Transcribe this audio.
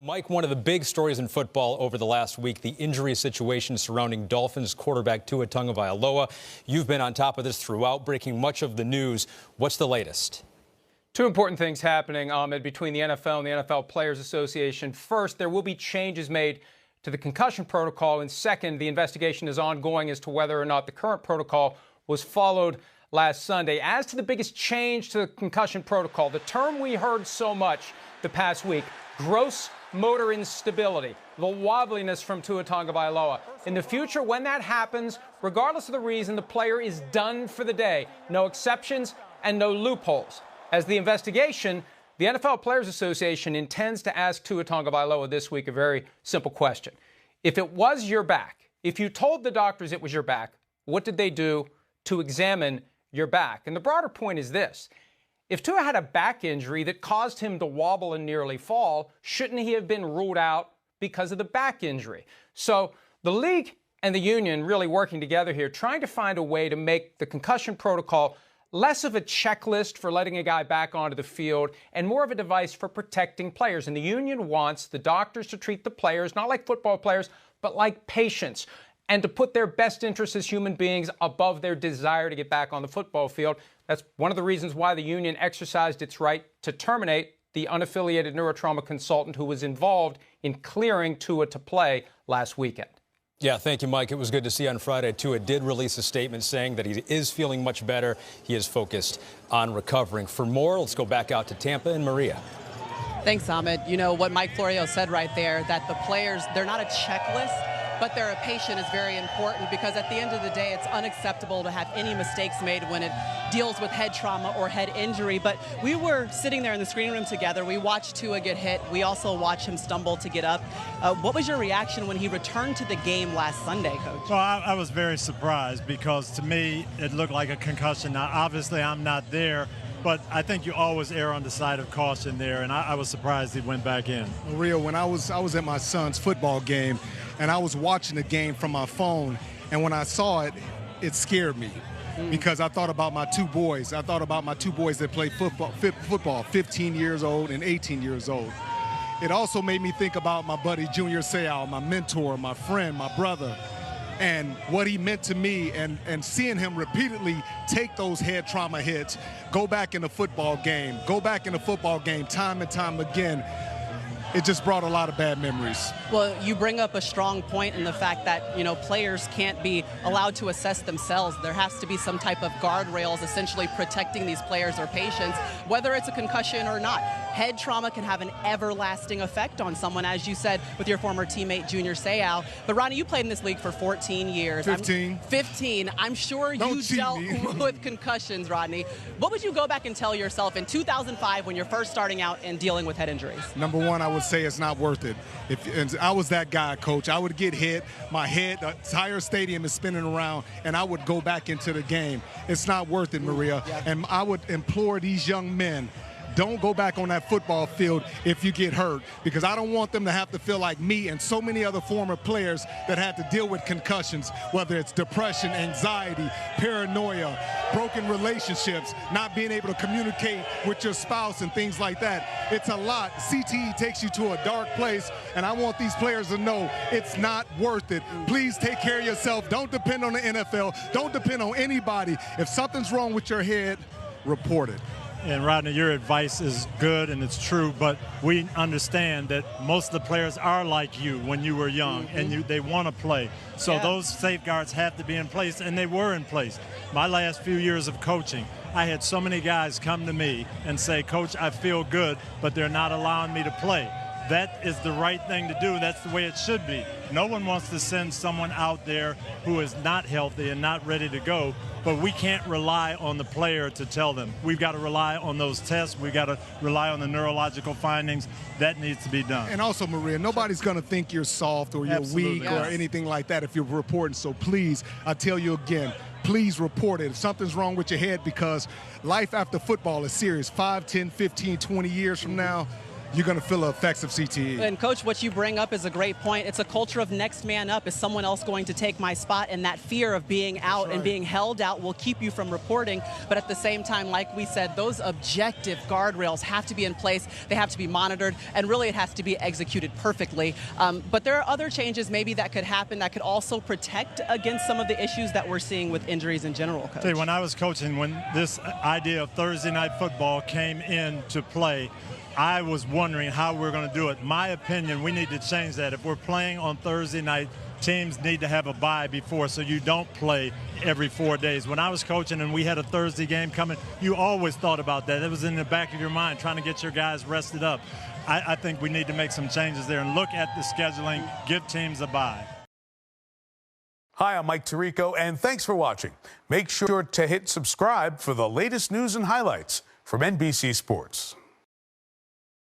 Mike, one of the big stories in football over the last week, the injury situation surrounding Dolphins quarterback Tua Tagovailoa. You've been on top of this throughout, breaking much of the news. What's the latest? Two important things happening, Ahmed, between the NFL and the NFL Players Association. First, there will be changes made to the concussion protocol. And second, the investigation is ongoing as to whether or not the current protocol was followed last Sunday. As to the biggest change to the concussion protocol, the term we heard so much the past week, gross motor instability, the wobbliness from Tua Tagovailoa. In the future, when that happens, regardless of the reason, the player is done for the day. No exceptions and no loopholes. As the investigation, the NFL Players Association intends to ask Tua Tagovailoa this week a very simple question. If it was your back, if you told the doctors it was your back, what did they do to examine your back? And the broader point is this. If Tua had a back injury that caused him to wobble and nearly fall, shouldn't he have been ruled out because of the back injury? So the league and the union really working together here, trying to find a way to make the concussion protocol less of a checklist for letting a guy back onto the field and more of a device for protecting players. And the union wants the doctors to treat the players not like football players, but like patients, and to put their best interests as human beings above their desire to get back on the football field. That's one of the reasons why the union exercised its right to terminate the unaffiliated neurotrauma consultant who was involved in clearing Tua to play last weekend. Yeah, thank you, Mike. It was good to see on Friday. Tua did release a statement saying that he is feeling much better. He is focused on recovering. For more, let's go back out to Tampa and Maria. Thanks, Ahmed. You know what Mike Florio said right there, that the players, they're not a checklist, but they're a patient is very important, because at the end of the day, it's unacceptable to have any mistakes made when it deals with head trauma or head injury. But we were sitting there in the screening room together. We watched Tua get hit. We also watched him stumble to get up. What was your reaction when he returned to the game last Sunday, Coach? Well, I was very surprised, because to me, it looked like a concussion. Now, obviously, I'm not there, but I think you always err on the side of caution there, and I was surprised he went back in. Maria, when I was at my son's football game, and I was watching the game from my phone, and when I saw it, it scared me. Because I thought about my two boys. I thought about my two boys that play football, 15 years old and 18 years old. It also made me think about my buddy Junior Seau, my mentor, my friend, my brother, and what he meant to me, and seeing him repeatedly take those head trauma hits, go back in the football game time and time again. It just brought a lot of bad memories. Well, you bring up a strong point in the fact that, you know, players can't be allowed to assess themselves. There has to be some type of guardrails essentially protecting these players or patients, whether it's a concussion or not. Head trauma can have an everlasting effect on someone, as you said, with your former teammate, Junior Seau. But, Rodney, you played in this league for 14 years. 15. I'm sure you dealt with concussions, Rodney. What would you go back and tell yourself in 2005 when you're first starting out and dealing with head injuries? Number one, I would say it's not worth it. If I was that guy, Coach, I would get hit, my head, the entire stadium is spinning around, and I would go back into the game. It's not worth it, Maria. Yeah. And I would implore these young men, don't go back on that football field if you get hurt, because I don't want them to have to feel like me and so many other former players that had to deal with concussions, whether it's depression, anxiety, paranoia, broken relationships, not being able to communicate with your spouse and things like that. It's a lot. CTE takes you to a dark place, and I want these players to know it's not worth it. Please take care of yourself. Don't depend on the NFL. Don't depend on anybody. If something's wrong with your head, report it. And Rodney, your advice is good and it's true, but we understand that most of the players are like you when you were young, and they want to play. So those safeguards have to be in place, and they were in place. My last few years of coaching, I had so many guys come to me and say, Coach, I feel good, but they're not allowing me to play. That is the right thing to do. That's the way it should be. No one wants to send someone out there who is not healthy and not ready to go, but we can't rely on the player to tell them. We've got to rely on those tests. We've got to rely on the neurological findings. That needs to be done. And also, Maria, nobody's going to think you're soft or you're weak or anything like that if you're reporting. So please, I tell you again, please report it if something's wrong with your head, because life after football is serious. 5, 10, 15, 20 years from now, you're going to feel the effects of CTE. And, Coach, what you bring up is a great point. It's a culture of next man up. Is someone else going to take my spot? And that fear of being out and being held out will keep you from reporting. But at the same time, like we said, those objective guardrails have to be in place. They have to be monitored. And really, it has to be executed perfectly. But there are other changes maybe that could happen that could also protect against some of the issues that we're seeing with injuries in general, Coach. See, when I was coaching, when this idea of Thursday night football came into play, I was wondering how we're going to do it. My opinion, we need to change that. If we're playing on Thursday night, teams need to have a bye before so you don't play every 4 days. When I was coaching and we had a Thursday game coming, you always thought about that. It was in the back of your mind, trying to get your guys rested up. I think we need to make some changes there and look at the scheduling, give teams a bye. Hi, I'm Mike Tirico, and thanks for watching. Make sure to hit subscribe for the latest news and highlights from NBC Sports.